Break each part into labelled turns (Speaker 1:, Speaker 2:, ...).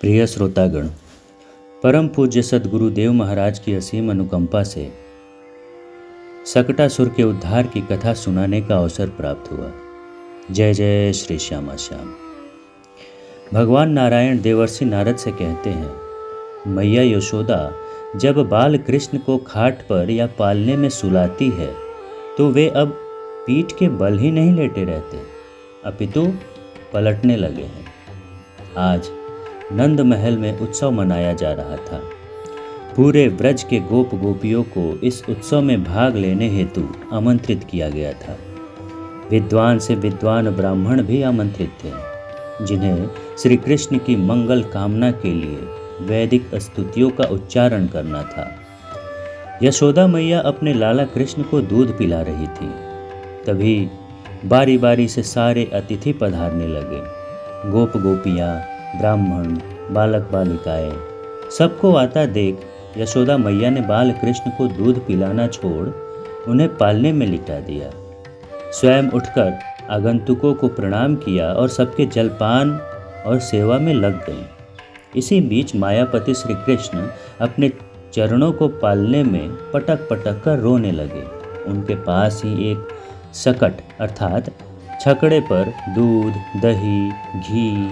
Speaker 1: प्रिय श्रोतागण, परम पूज्य सद्गुरु देव महाराज की असीम अनुकंपा से सकटासुर के उद्धार की कथा सुनाने का अवसर प्राप्त हुआ। जय जय श्री श्यामा श्याम। भगवान नारायण देवर्षि नारद से कहते हैं, मैया यशोदा जब बाल कृष्ण को खाट पर या पालने में सुलाती है तो वे अब पीठ के बल ही नहीं लेटे रहते, अपितु पलटने लगे हैं। आज नंद महल में उत्सव मनाया जा रहा था। पूरे ब्रज के गोप गोपियों को इस उत्सव में भाग लेने हेतु आमंत्रित किया गया था। विद्वान से विद्वान ब्राह्मण भी आमंत्रित थे, जिन्हें श्री कृष्ण की मंगल कामना के लिए वैदिक स्तुतियों का उच्चारण करना था। यशोदा मैया अपने लाला कृष्ण को दूध पिला रही थी। तभी बारी बारी से सारे अतिथि पधारने लगे। गोप गोपियाँ, ब्राह्मण, बालक बालिकाएं, सबको आता देख यशोदा मैया ने बाल कृष्ण को दूध पिलाना छोड़ उन्हें पालने में लिटा दिया। स्वयं उठकर आगंतुकों को प्रणाम किया और सबके जलपान और सेवा में लग गई। इसी बीच मायापति श्री कृष्ण अपने चरणों को पालने में पटक पटक कर रोने लगे। उनके पास ही एक सकट अर्थात छकड़े पर दूध, दही, घी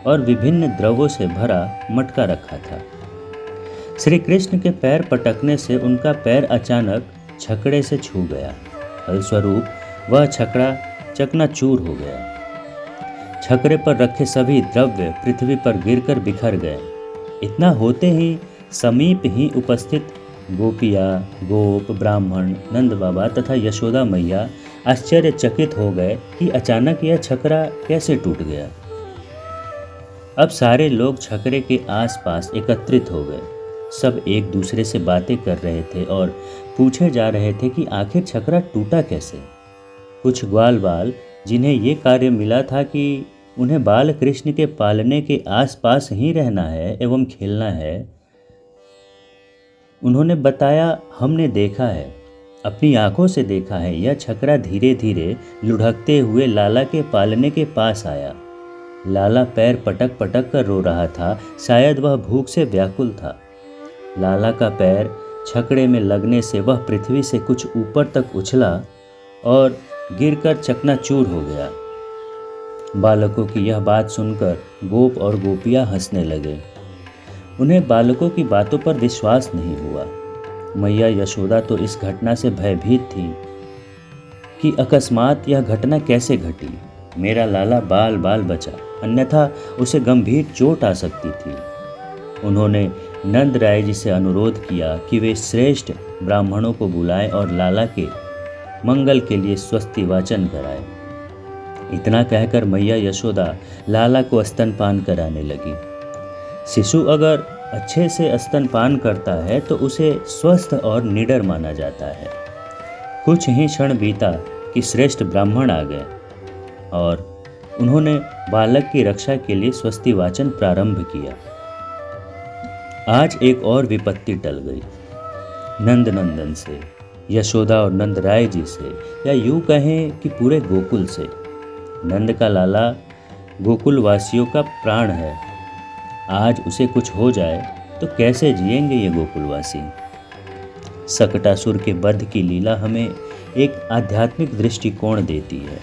Speaker 1: और विभिन्न द्रवों से भरा मटका रखा था। श्री कृष्ण के पैर पटकने से उनका पैर अचानक छकड़े से छू गया। फलस्वरूप वह छकड़ा चकनाचूर हो गया। छकड़े पर रखे सभी द्रव्य पृथ्वी पर गिरकर बिखर गए। इतना होते ही समीप ही उपस्थित गोपियाँ, गोप, ब्राह्मण, नंद बाबा तथा यशोदा मैया आश्चर्यचकित हो गए कि अचानक यह छकड़ा कैसे टूट गया। अब सारे लोग छकड़े के आसपास एकत्रित हो गए। सब एक दूसरे से बातें कर रहे थे और पूछे जा रहे थे कि आखिर छकड़ा टूटा कैसे। कुछ ग्वाल बाल, जिन्हें ये कार्य मिला था कि उन्हें बाल कृष्ण के पालने के आसपास ही रहना है एवं खेलना है, उन्होंने बताया, हमने देखा है, अपनी आंखों से देखा है, यह छकड़ा धीरे धीरे लुढ़कते हुए लाला के पालने के पास आया। लाला पैर पटक पटक कर रो रहा था, शायद वह भूख से व्याकुल था। लाला का पैर छकड़े में लगने से वह पृथ्वी से कुछ ऊपर तक उछला और गिरकर चकनाचूर हो गया। बालकों की यह बात सुनकर गोप और गोपियाँ हंसने लगे। उन्हें बालकों की बातों पर विश्वास नहीं हुआ। मैया यशोदा तो इस घटना से भयभीत थी कि अकस्मात यह घटना कैसे घटी। मेरा लाला बाल बाल बचा, अन्यथा उसे गंभीर चोट आ सकती थी। उन्होंने नंद राय जी से अनुरोध किया कि वे श्रेष्ठ ब्राह्मणों को बुलाएं और लाला के मंगल के लिए स्वस्ति वाचन कराएं। इतना कहकर मैया यशोदा लाला को स्तनपान कराने लगी। शिशु अगर अच्छे से स्तनपान करता है तो उसे स्वस्थ और निडर माना जाता है। कुछ ही क्षण बीता कि श्रेष्ठ ब्राह्मण आ गए और उन्होंने बालक की रक्षा के लिए स्वस्ति वाचन प्रारंभ किया। आज एक और विपत्ति टल गई। नंद नंदन से, यशोदा और नंद राय जी से, या यूं कहें कि पूरे गोकुल से। नंद का लाला गोकुल वासियों का प्राण है। आज उसे कुछ हो जाए तो कैसे जिएंगे ये गोकुलवासी। सकटासुर के वध की लीला हमें एक आध्यात्मिक दृष्टिकोण देती है,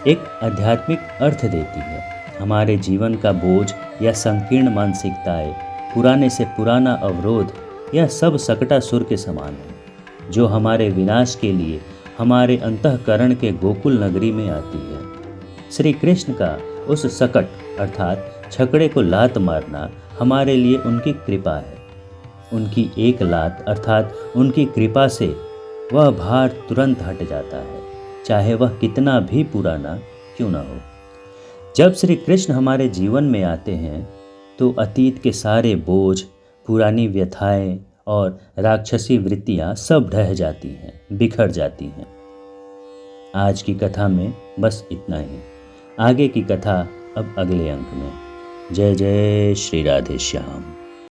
Speaker 1: एक आध्यात्मिक अर्थ देती है। हमारे जीवन का बोझ या संकीर्ण मानसिकताएं, पुराने से पुराना अवरोध, यह सब सकटासुर के समान है, जो हमारे विनाश के लिए हमारे अंतःकरण के गोकुल नगरी में आती है। श्री कृष्ण का उस सकट अर्थात छकड़े को लात मारना हमारे लिए उनकी कृपा है। उनकी एक लात अर्थात उनकी कृपा से वह भार तुरंत हट जाता है, चाहे वह कितना भी पुराना क्यों न हो। जब श्री कृष्ण हमारे जीवन में आते हैं तो अतीत के सारे बोझ, पुरानी व्यथाएं और राक्षसी वृत्तियां सब ढह जाती हैं, बिखर जाती हैं। आज की कथा में बस इतना ही। आगे की कथा अब अगले अंक में। जय जय श्री राधे श्याम।